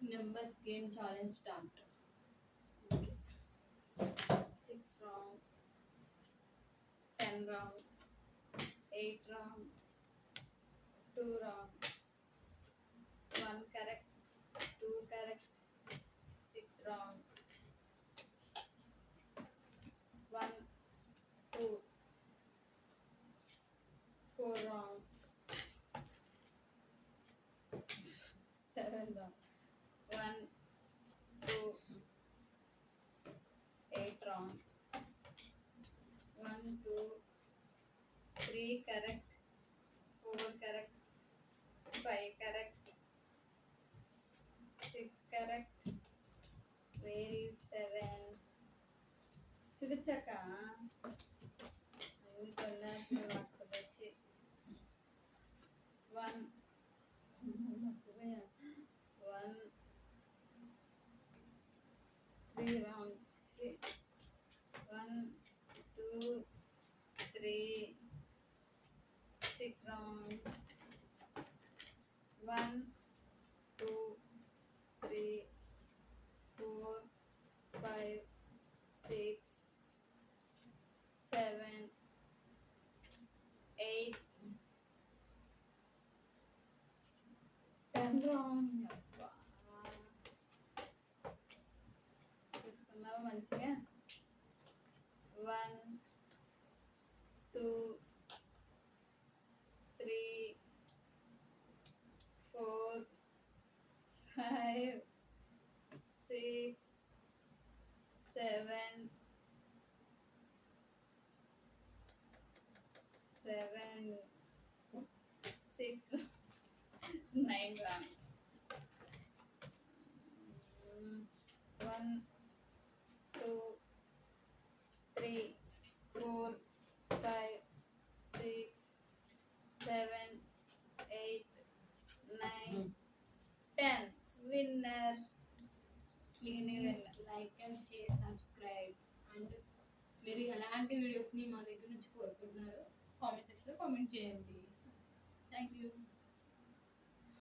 Numbers game challenge start. Okay. 6 round, 10 round, 8 round, 2 round, 1 correct, 2 correct, 6 round, 1, 2, 4 round, 7 round, 1, 2, 8 round, 1, 2, 3 correct, 4 correct, 5 correct, 6 correct. Where is 7? చూపించాక అన్ని కొన్నాళ్ళు అక్కడ వచ్చి 1 మర్చిపోయా 1 3 round 1 2 3 6 round 1 2 3 4 5 6 7 8 10 round చూసుకున్నావా మంచిగా 1 2 3 4 5 6 7 6 9 round 1 2 3 4 5 6 7 8 9 10 winner. Please like and share subscribe and మీరు ఎలాంటి వీడియోస్ని మా దగ్గర నుంచి కోరుకుంటున్నారో కామెంట్ సెక్షన్లో కామెంట్ చేయండి. Thank you.